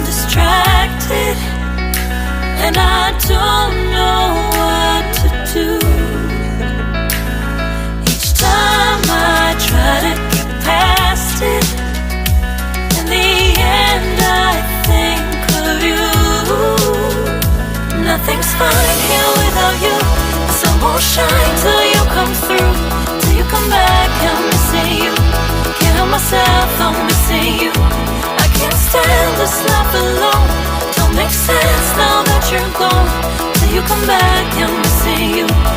distracted, and I don't know what to do. Each time I try to get past it, in the end I think of you. Nothing's fine here without you. The sun won't shine till you come through. Till you come back, I'm missing you. Can't help myself, I'm missing you. I can't stand this life alone. Don't make sense now that you're gone. Till you come back, I'm missing you.